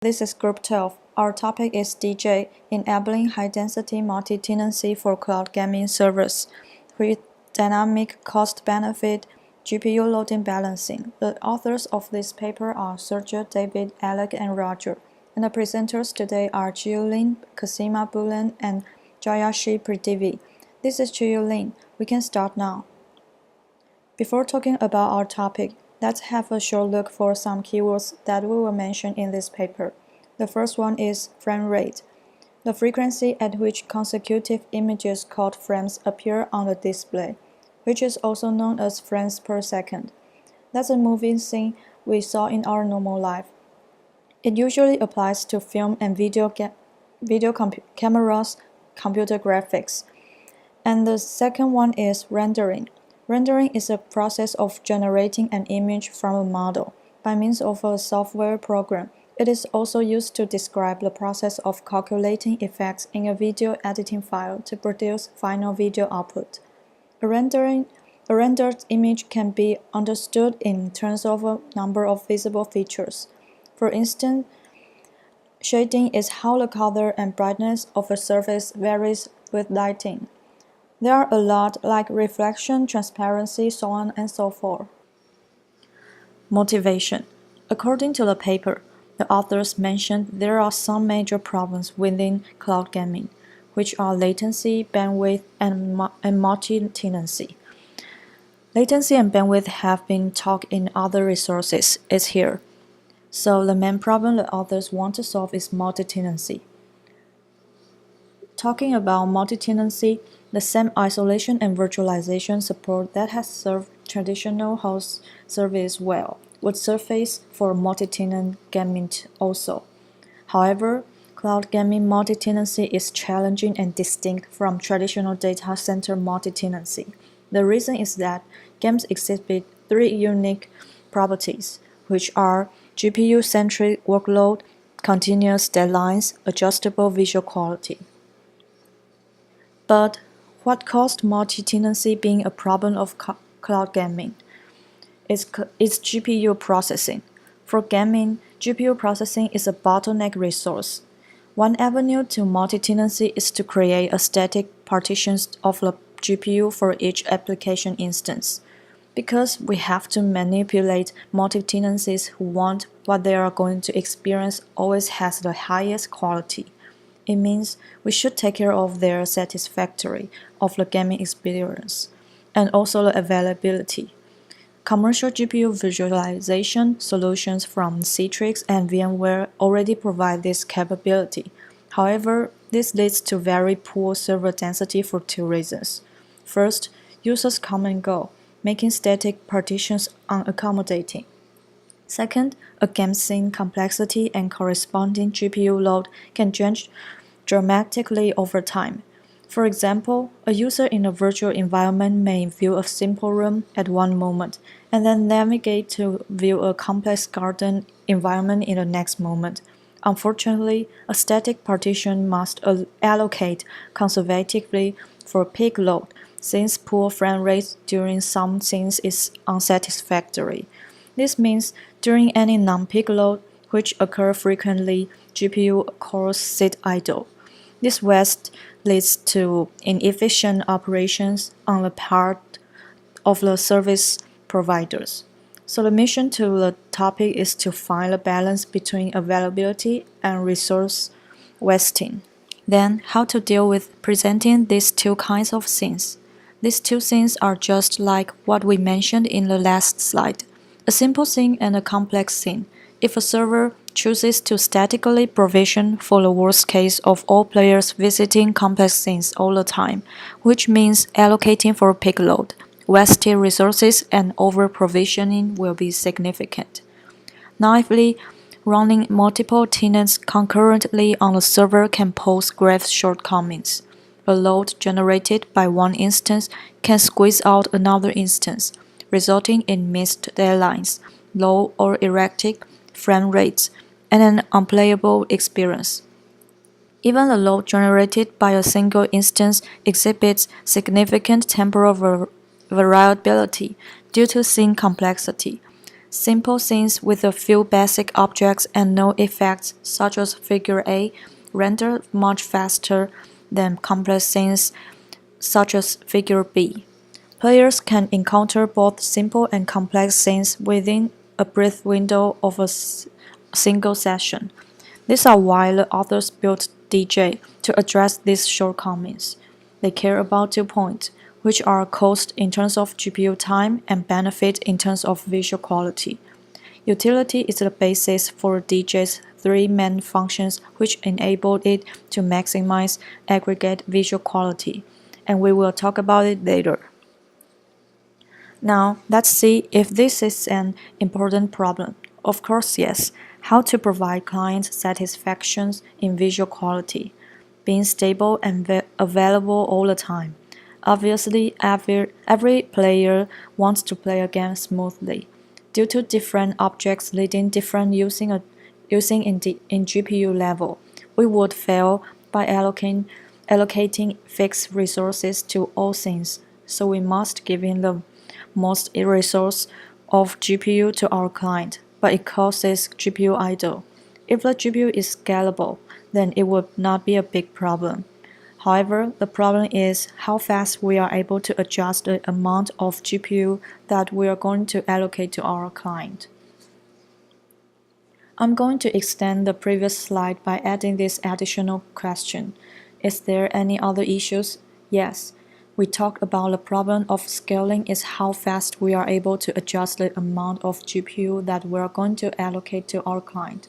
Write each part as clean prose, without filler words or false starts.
This is Group 12. Our topic is DJ, enabling high-density multi-tenancy for cloud gaming servers with dynamic cost-benefit GPU loading balancing. The authors of this paper are Sergio, David, Alec, and Roger, and the presenters today are Chiyu-Lin, Kasima Bulan, and Jayashi Pridivi. This is Chiyu-Lin. We can start now. Before talking about our topic, let's have a short look for some keywords that we will mention in this paper. The first one is frame rate, the frequency at which consecutive images called frames appear on the display, which is also known as frames per second. That's a moving scene we saw in our normal life. It usually applies to film and video cameras, computer graphics. And the second one is rendering. Rendering is a process of generating an image from a model by means of a software program. It is also used to describe the process of calculating effects in a video editing file to produce final video output. A rendered image can be understood in terms of a number of visible features. For instance, shading is how the color and brightness of a surface varies with lighting. There are a lot like reflection, transparency, so on and so forth. Motivation. According to the paper, the authors mentioned there are some major problems within cloud gaming, which are latency, bandwidth, and multi-tenancy. Latency and bandwidth have been talked in other resources. It's here. So the main problem the authors want to solve is multi-tenancy. Talking about multi-tenancy, the SAM isolation and virtualization support that has served traditional host service well would surface for multi-tenant gaming also. However, cloud gaming multi-tenancy is challenging and distinct from traditional data center multi-tenancy. The reason is that games exhibit three unique properties, which are GPU-centric workload, continuous deadlines, adjustable visual quality. But what caused multi-tenancy being a problem of cloud gaming? It's GPU processing. For gaming, GPU processing is a bottleneck resource. One avenue to multi-tenancy is to create a static partitions of the GPU for each application instance. Because we have to manipulate multi-tenancies who want what they are going to experience always has the highest quality. It means we should take care of their satisfactory of the gaming experience and also the availability. Commercial GPU visualization solutions from Citrix and VMware already provide this capability. However, this leads to very poor server density for two reasons. First, users come and go, making static partitions unaccommodating. Second, a game scene complexity and corresponding GPU load can change dramatically over time. For example, a user in a virtual environment may view a simple room at one moment, and then navigate to view a complex garden environment in the next moment. Unfortunately, a static partition must allocate conservatively for peak load, since poor frame rate during some scenes is unsatisfactory. This means during any non-peak load, which occur frequently, GPU cores sit idle. This waste leads to inefficient operations on the part of the service providers. So the mission to the topic is to find a balance between availability and resource wasting. Then, how to deal with presenting these two kinds of scenes. These two scenes are just like what we mentioned in the last slide. A simple scene and a complex scene. If a server chooses to statically provision for the worst case of all players visiting complex scenes all the time, which means allocating for peak load, wasted resources and over-provisioning will be significant. Naively, running multiple tenants concurrently on the server can pose grave shortcomings. The load generated by one instance can squeeze out another instance, resulting in missed deadlines, low or erratic frame rates, and an unplayable experience. Even the load generated by a single instance exhibits significant temporal variability due to scene complexity. Simple scenes with a few basic objects and no effects, such as figure A, render much faster than complex scenes such as figure B. Players can encounter both simple and complex scenes within a brief window of a single session. These are why the authors built DJ to address these shortcomings. They care about 2 points, which are cost in terms of GPU time and benefit in terms of visual quality. Utility is the basis for DJ's three main functions which enable it to maximize aggregate visual quality, and we will talk about it later. Now, let's see if this is an important problem. Of course, yes. How to provide client satisfaction in visual quality, being stable and available all the time. Obviously, every player wants to play a game smoothly. Due to different objects leading different using in GPU level, we would fail by allocating fixed resources to all things, so we must give in the most resource of GPU to our client, but it causes GPU idle. If the GPU is scalable, then it would not be a big problem. However, the problem is how fast we are able to adjust the amount of GPU that we are going to allocate to our client. I'm going to extend the previous slide by adding this additional question. Is there any other issues? Yes. We talked about the problem of scaling is how fast we are able to adjust the amount of GPU that we are going to allocate to our client.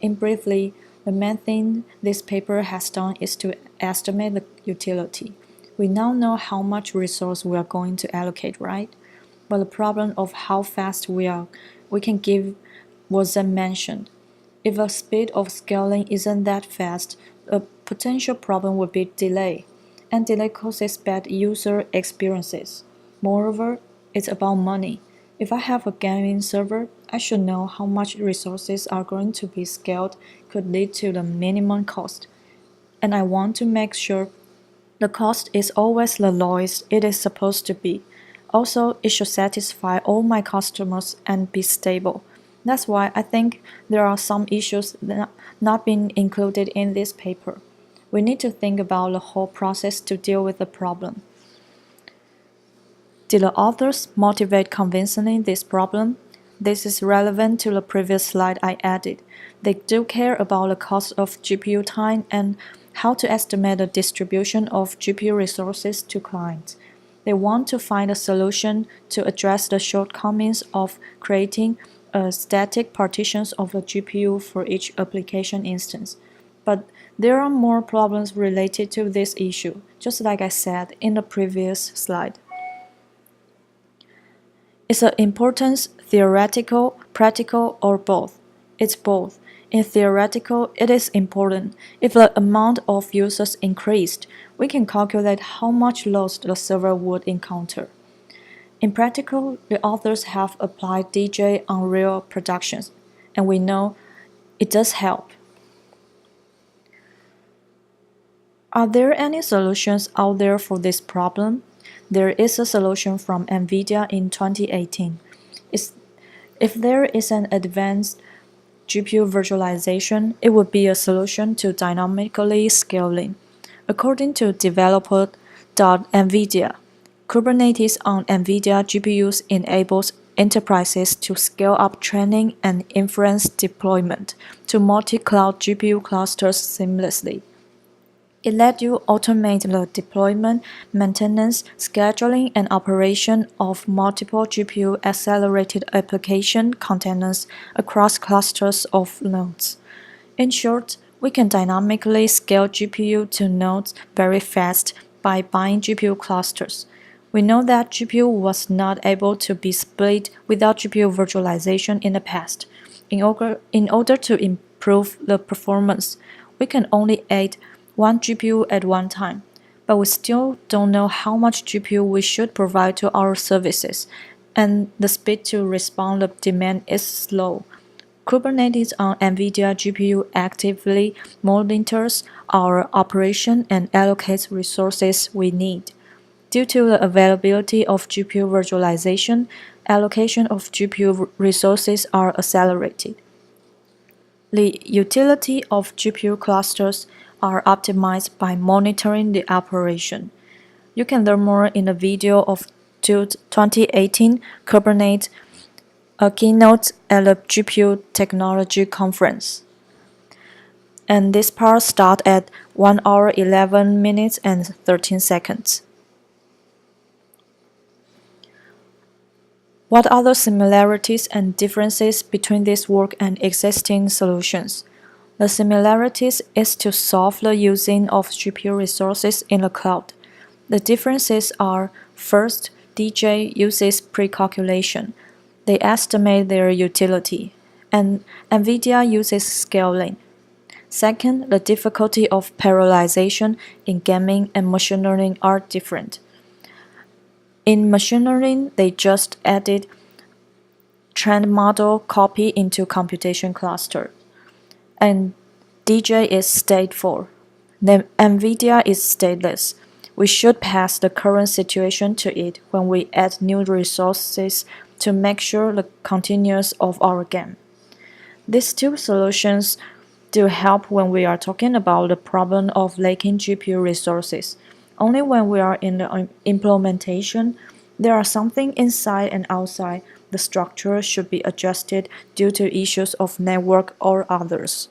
In briefly, the main thing this paper has done is to estimate the utility. We now know how much resource we are going to allocate, right? But the problem of how fast we can give wasn't mentioned. If the speed of scaling isn't that fast, a potential problem would be delay, and delay causes bad user experiences. Moreover, it's about money. If I have a gaming server, I should know how much resources are going to be scaled could lead to the minimum cost. And I want to make sure the cost is always the lowest it is supposed to be. Also, it should satisfy all my customers and be stable. That's why I think there are some issues not being included in this paper. We need to think about the whole process to deal with the problem. Did the authors motivate convincingly this problem? This is relevant to the previous slide I added. They do care about the cost of GPU time and how to estimate the distribution of GPU resources to clients. They want to find a solution to address the shortcomings of creating static partitions of the GPU for each application instance. But there are more problems related to this issue, just like I said in the previous slide. Is the importance theoretical, practical, or both? It's both. In theoretical, it is important. If the amount of users increased, we can calculate how much loss the server would encounter. In practical, the authors have applied DJ on real productions, and we know it does help. Are there any solutions out there for this problem? There is a solution from NVIDIA in 2018. If there is an advanced GPU virtualization, it would be a solution to dynamically scaling. According to developer.nvidia, Kubernetes on NVIDIA GPUs enables enterprises to scale up training and inference deployment to multi-cloud GPU clusters seamlessly. It lets you automate the deployment, maintenance, scheduling, and operation of multiple GPU-accelerated application containers across clusters of nodes. In short, we can dynamically scale GPU to nodes very fast by buying GPU clusters. We know that GPU was not able to be split without GPU virtualization in the past. In order to improve the performance, we can only add one GPU at one time, but we still don't know how much GPU we should provide to our services, and the speed to respond to demand is slow. Kubernetes on NVIDIA GPU actively monitors our operation and allocates resources we need. Due to the availability of GPU virtualization, allocation of GPU resources are accelerated. The utility of GPU clusters are optimized by monitoring the operation. You can learn more in the video of 2018 Kubernetes, a keynote at the GPU Technology Conference. And this part starts at 1 hour 11 minutes and 13 seconds. What are the similarities and differences between this work and existing solutions? The similarities is to solve the using of GPU resources in the cloud. The differences are, first, DJ uses pre-calculation. They estimate their utility, and NVIDIA uses scaling. Second, the difficulty of parallelization in gaming and machine learning are different. In machine learning, they just added trend model copy into computation cluster. And DJ is stateful. Then NVIDIA is stateless. We should pass the current situation to it when we add new resources to make sure the continuous of our game. These two solutions do help when we are talking about the problem of lacking GPU resources. Only when we are in the implementation, there are something inside and outside the structure should be adjusted due to issues of network or others.